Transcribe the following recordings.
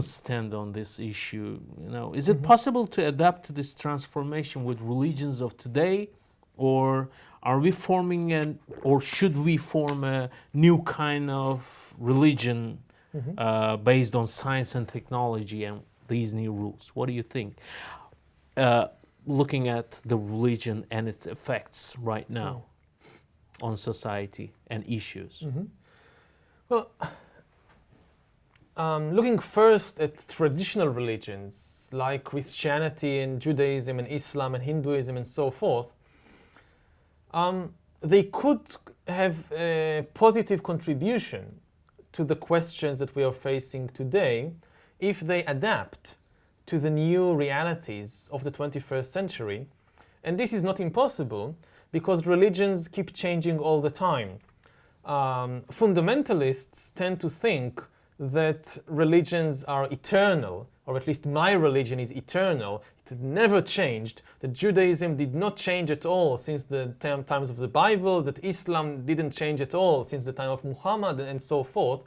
stand on this issue? Is it possible to adapt to this transformation with religions of today, or are we forming or should we form a new kind of religion based on science and technology and these new rules? What do you think? Looking at the religion and its effects right now on society and issues. Well, looking first at traditional religions like Christianity and Judaism and Islam and Hinduism and so forth, they could have a positive contribution to the questions that we are facing today if they adapt to the new realities of the 21st century. And this is not impossible because religions keep changing all the time. Fundamentalists tend to think that religions are eternal, or at least my religion is eternal. It never changed. That Judaism did not change at all since the times of the Bible, that Islam didn't change at all since the time of Muhammad, and so forth.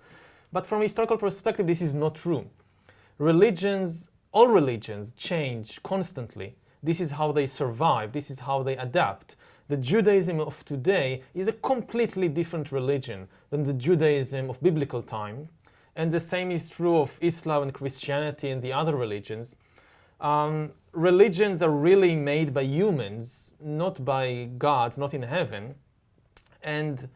But from a historical perspective, this is not true. All religions change constantly. This is how they survive. This is how they adapt. The Judaism of today is a completely different religion than the Judaism of biblical time. And the same is true of Islam and Christianity and the other religions. Religions are really made by humans, not by gods, not in heaven. And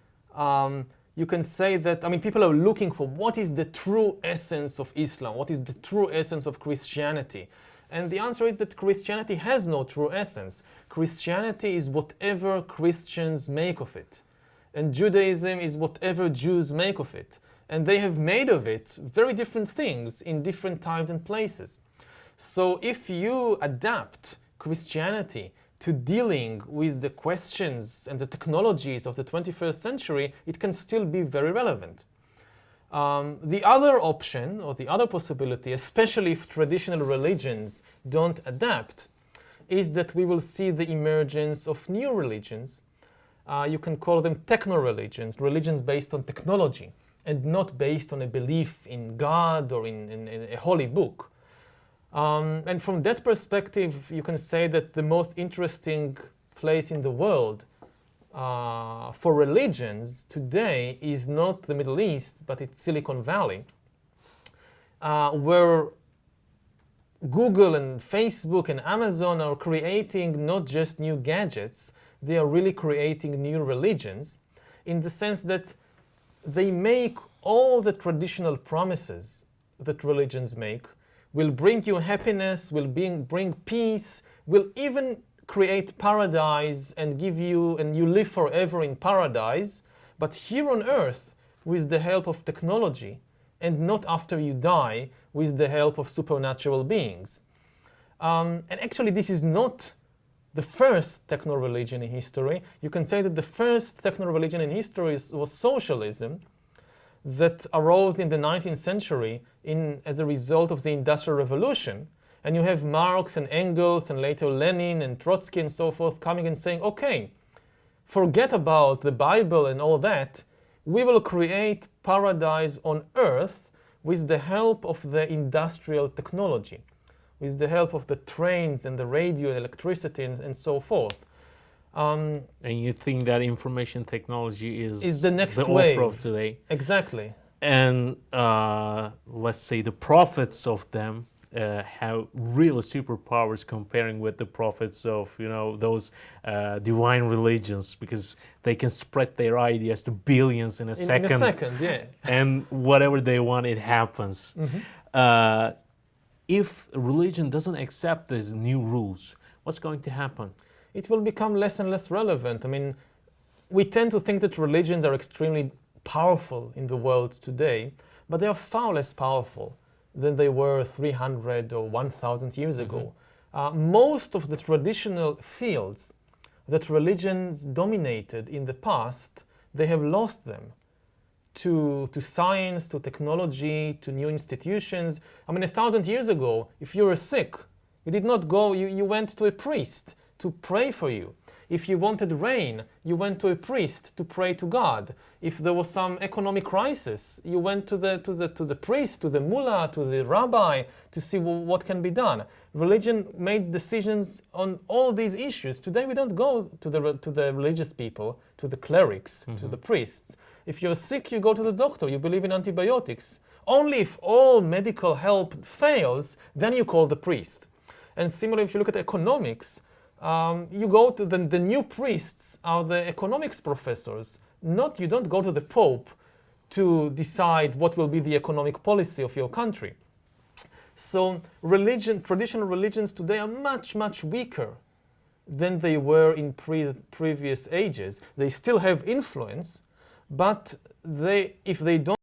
you can say that, people are looking for what is the true essence of Islam, what is the true essence of Christianity. And the answer is that Christianity has no true essence. Christianity is whatever Christians make of it. And Judaism is whatever Jews make of it. And they have made of it very different things in different times and places. So if you adapt Christianity to dealing with the questions and the technologies of the 21st century, it can still be very relevant. The other option, or the other possibility, especially if traditional religions don't adapt, is that we will see the emergence of new religions. You can call them techno-religions, religions based on technology, and not based on a belief in God or in a holy book. And from that perspective, you can say that the most interesting place in the world for religions today is not the Middle East, but it's Silicon Valley, where Google and Facebook and Amazon are creating not just new gadgets, they are really creating new religions, in the sense that they make all the traditional promises that religions make, will bring you happiness, will bring peace, will even create paradise and you live forever in paradise, but here on earth with the help of technology, and not after you die with the help of supernatural beings. And actually this is not the first techno-religion in history. You can say that the first techno-religion in history was socialism, that arose in the 19th century as a result of the Industrial Revolution. And you have Marx and Engels and later Lenin and Trotsky and so forth coming and saying, okay, forget about the Bible and all that. We will create paradise on earth with the help of the industrial technology, with the help of the trains and the radio and electricity and so forth. And you think that information technology is the next the wave offer of today? Exactly. And let's say the prophets of them have real superpowers comparing with the prophets of those divine religions, because they can spread their ideas to billions in a second. In a second, yeah. And whatever they want, it happens. If religion doesn't accept these new rules, what's going to happen? It will become less and less relevant. We tend to think that religions are extremely powerful in the world today, but they are far less powerful than they were 300 or 1,000 years ago. Most of the traditional fields that religions dominated in the past, they have lost them to science, to technology, to new institutions. 1,000 years ago, if you were sick, you did not go, you went to a priest to pray for you. If you wanted rain, you went to a priest to pray to God. If there was some economic crisis, you went to the priest, to the mullah, to the rabbi to see what can be done. Religion made decisions on all these issues. Today we don't go to the religious people, to the clerics, to the priests. If you're sick, you go to the doctor. You believe in antibiotics. Only if all medical help fails, then you call the priest. And similarly, if you look at economics, you go to the new priests are the economics professors. You don't go to the Pope to decide what will be the economic policy of your country. So traditional religions today are much, much weaker than they were in previous ages. They still have influence, but if they don't